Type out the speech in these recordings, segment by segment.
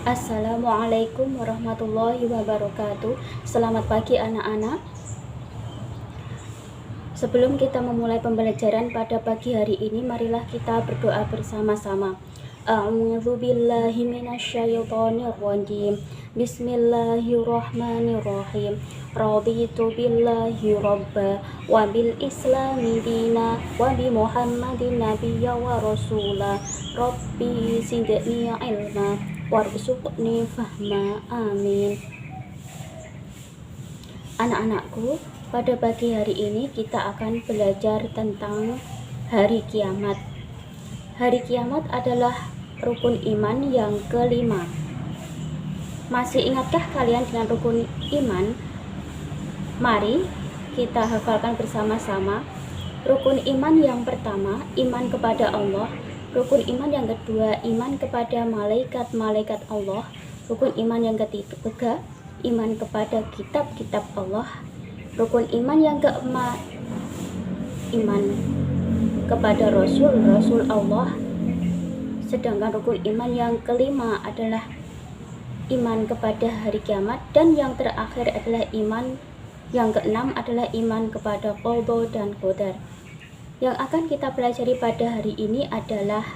Assalamualaikum warahmatullahi wabarakatuh. Selamat pagi anak-anak. Sebelum kita memulai pembelajaran pada pagi hari ini, marilah kita berdoa bersama-sama. A'udzu billahi minasyaitonir rajim. Bismillahirrahmanirrahim. Raditu billahi rabba wa bil islami dina wa bi Muhammadin nabiyya wa rasula. Rabbi zidni ilma warzuqni fahma. Amin. Anak-anakku, pada pagi hari ini kita akan belajar tentang hari kiamat. Hari kiamat adalah rukun iman yang kelima. Masih ingatkah kalian dengan rukun iman? Mari kita hafalkan bersama-sama. Rukun iman yang pertama, iman kepada Allah. Rukun iman yang kedua, iman kepada malaikat-malaikat Allah. Rukun iman yang ketiga, iman kepada kitab-kitab Allah. Rukun iman yang keempat, iman kepada Rasul Allah. Sedangkan rukun iman yang kelima adalah iman kepada hari kiamat. Dan yang terakhir adalah iman yang keenam adalah iman kepada qada dan qadar. Yang akan kita pelajari pada hari ini adalah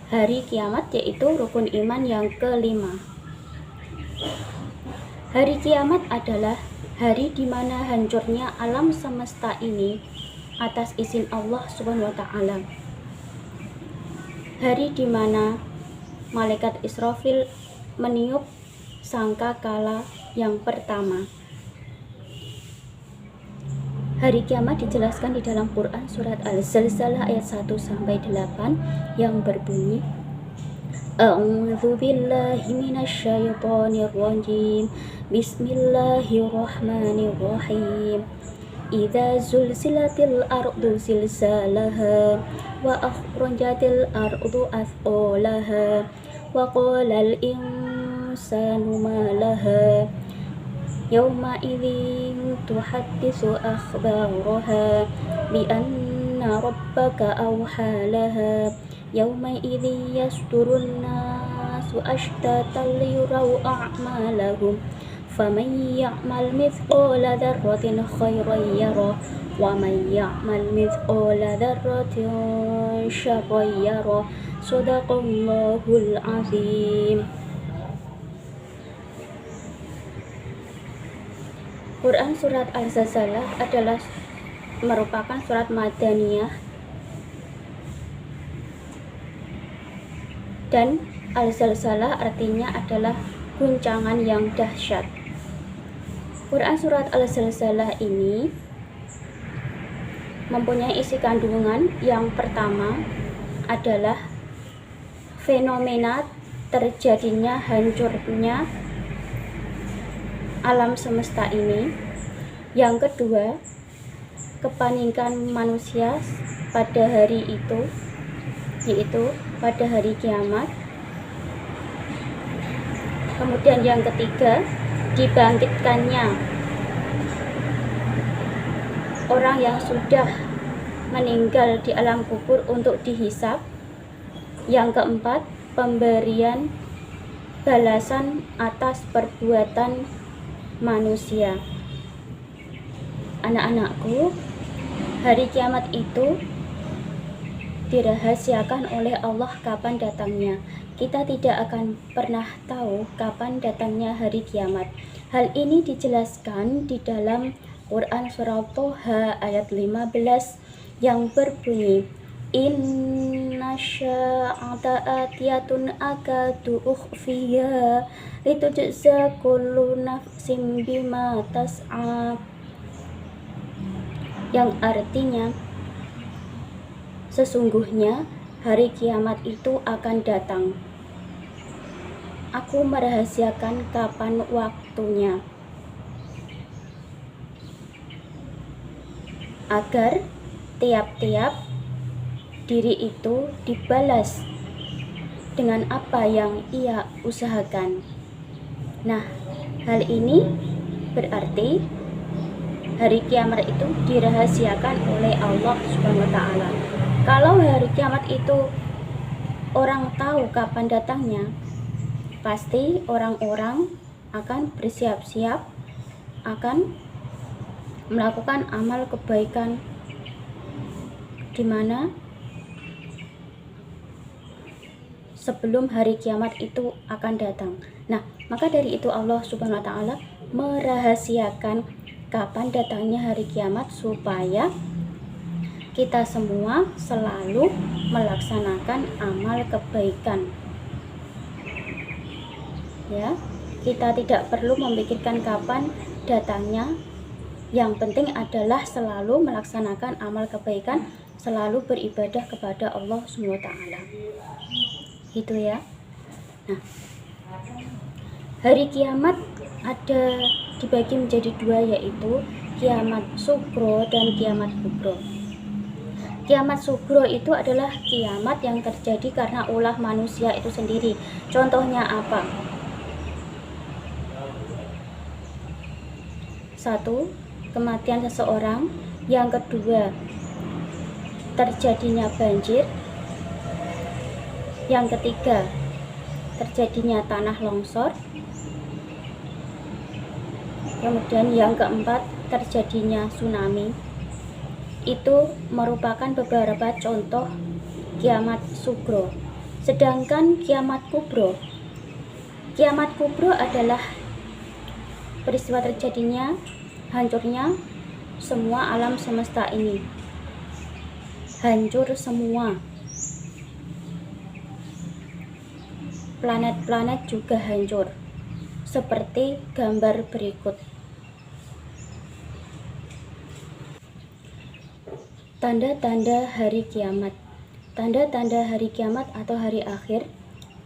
hari kiamat, yaitu rukun iman yang kelima. Hari kiamat adalah hari di mana hancurnya alam semesta ini atas izin Allah Subhanahu wa taala. Hari di mana malaikat Israfil meniup sangkakala yang pertama. Hari kiamat dijelaskan di dalam Quran surat Al-Zalzalah ayat 1 sampai 8 yang berbunyi, A'udzu billahi minasyaitonir rajim. Bismillahirrahmanirrahim. Idza zulzilatil ardu zilzalaha wa akhrajatil ardu athqalaha wa qalal insanu ma laha yawma idzin tuhaddisu akhbaraha bi anna rabbaka awhalaha yawma idzi yasdurun nasu ashtatan liyuraw a'malahum faman ya'mal mithqala dzarratin khairan yarah wa man ya'mal mithqala dzarratin syarran yarah. Shadaqallahul azim. Quran surat Al-Zalzalah adalah merupakan surat Madaniyah, dan Al-Zalzalah artinya adalah guncangan yang dahsyat. Quran surat Al-Zalzalah ini mempunyai isi kandungan. Yang pertama adalah fenomena terjadinya hancurnya alam semesta ini. Yang kedua, kepanikan manusia pada hari itu, yaitu pada hari kiamat. Kemudian yang ketiga, dibangkitkannya orang yang sudah meninggal di alam kubur untuk dihisab. Yang keempat, pemberian balasan atas perbuatan manusia. Anak-anakku, hari kiamat itu dirahasiakan oleh Allah kapan datangnya. Kita tidak akan pernah tahu kapan datangnya hari kiamat. Hal ini dijelaskan di dalam Quran surah Toha ayat 15 yang berbunyi, Inna sya'ata atiyatun akadu ukhfiya litujza kullu nafsim bima tas'a, yang artinya sesungguhnya hari kiamat itu akan datang. Aku merahasiakan kapan waktunya, agar tiap-tiap diri itu dibalas dengan apa yang ia usahakan. Nah, hal ini berarti hari kiamat itu dirahasiakan oleh Allah Subhanahu wa taala. Kalau hari kiamat itu orang tahu kapan datangnya, pasti orang-orang akan bersiap-siap akan melakukan amal kebaikan, di mana sebelum hari kiamat itu akan datang. Nah, maka dari itu Allah Subhanahu wa taala merahasiakan kapan datangnya hari kiamat supaya kita semua selalu melaksanakan amal kebaikan. Ya, kita tidak perlu memikirkan kapan datangnya. Yang penting adalah selalu melaksanakan amal kebaikan, selalu beribadah kepada Allah Subhanahu wa taala. Gitu ya. Nah, hari kiamat ada dibagi menjadi dua, yaitu kiamat sugro dan kiamat kubro. Kiamat sugro itu adalah kiamat yang terjadi karena ulah manusia itu sendiri. Contohnya apa? 1. Kematian seseorang. Yang kedua, terjadinya banjir. Yang ketiga, terjadinya tanah longsor. Kemudian yang keempat, terjadinya tsunami. Itu merupakan beberapa contoh kiamat sugro. Sedangkan kiamat kubro adalah peristiwa terjadinya hancurnya semua alam semesta ini. Hancur semua. Planet-planet juga hancur, seperti gambar berikut. Tanda-tanda hari kiamat. Tanda-tanda hari kiamat atau hari akhir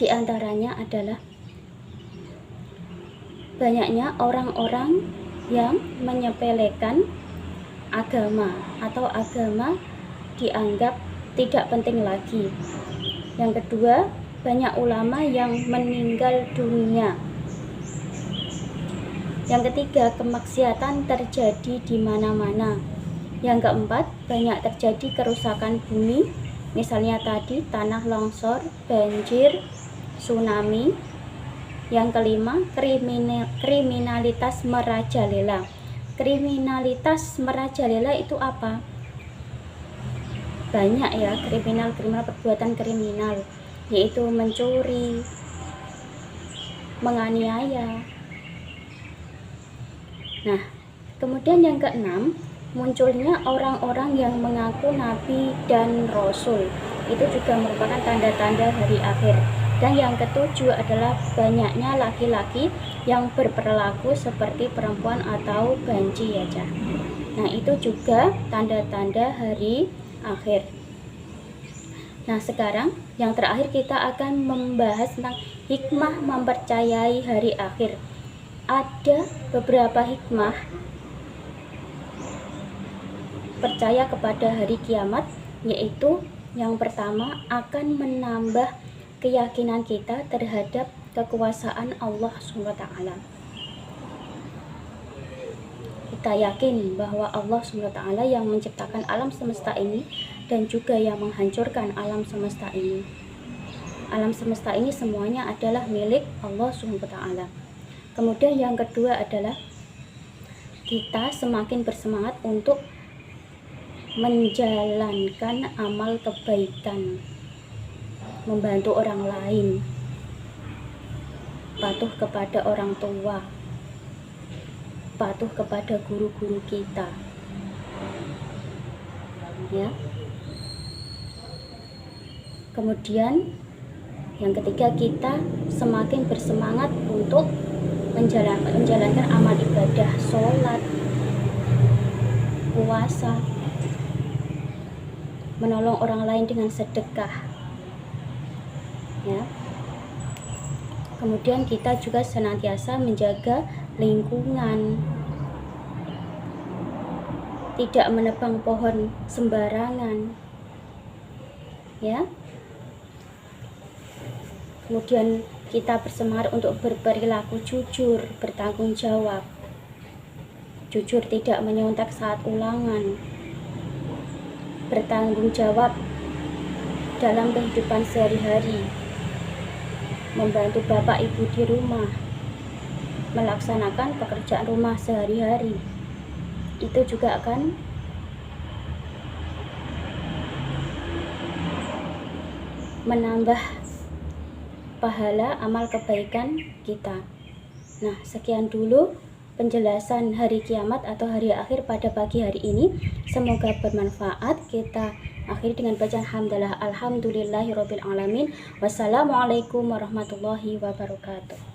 diantaranya adalah banyaknya orang-orang yang menyepelekan agama atau agama dianggap tidak penting lagi. Yang kedua, banyak ulama yang meninggal dunia. Yang ketiga, kemaksiatan terjadi di mana-mana. Yang keempat, banyak terjadi kerusakan bumi, misalnya tadi tanah longsor, banjir, tsunami. Yang kelima, kriminalitas merajalela. Kriminalitas merajalela itu apa? Banyak ya, perbuatan kriminal, yaitu mencuri, menganiaya. Nah, kemudian yang keenam, munculnya orang-orang yang mengaku nabi dan rasul. Itu juga merupakan tanda-tanda hari akhir. Dan yang ketujuh adalah banyaknya laki-laki yang berperilaku seperti perempuan atau banci ya, Cah. Nah, itu juga tanda-tanda hari akhir. Nah, sekarang yang terakhir kita akan membahas tentang hikmah mempercayai hari akhir. Ada beberapa hikmah percaya kepada hari kiamat, yaitu yang pertama akan menambah keyakinan kita terhadap kekuasaan Allah SWT. Kita yakin bahwa Allah SWT yang menciptakan alam semesta ini dan juga yang menghancurkan alam semesta ini. Alam semesta ini semuanya adalah milik Allah SWT. Kemudian yang kedua adalah kita semakin bersemangat untuk menjalankan amal kebaikan, membantu orang lain, patuh kepada orang tua, patuh kepada guru-guru kita, ya. Kemudian yang ketiga, kita semakin bersemangat untuk menjalankan amal ibadah, sholat, puasa, menolong orang lain dengan sedekah, ya. Kemudian kita juga senantiasa menjaga lingkungan, tidak menebang pohon sembarangan, ya. Kemudian kita bersemangat untuk berperilaku jujur, bertanggung jawab, jujur tidak menyontek saat ulangan, bertanggung jawab dalam kehidupan sehari-hari, membantu bapak ibu di rumah, melaksanakan pekerjaan rumah sehari-hari, itu juga akan menambah pahala amal kebaikan kita. Nah, sekian dulu penjelasan hari kiamat atau hari akhir pada pagi hari ini. Semoga bermanfaat. Kita akhiri dengan bacaan hamdalah alhamdulillahirabbil alamin. Wassalamualaikum warahmatullahi wabarakatuh.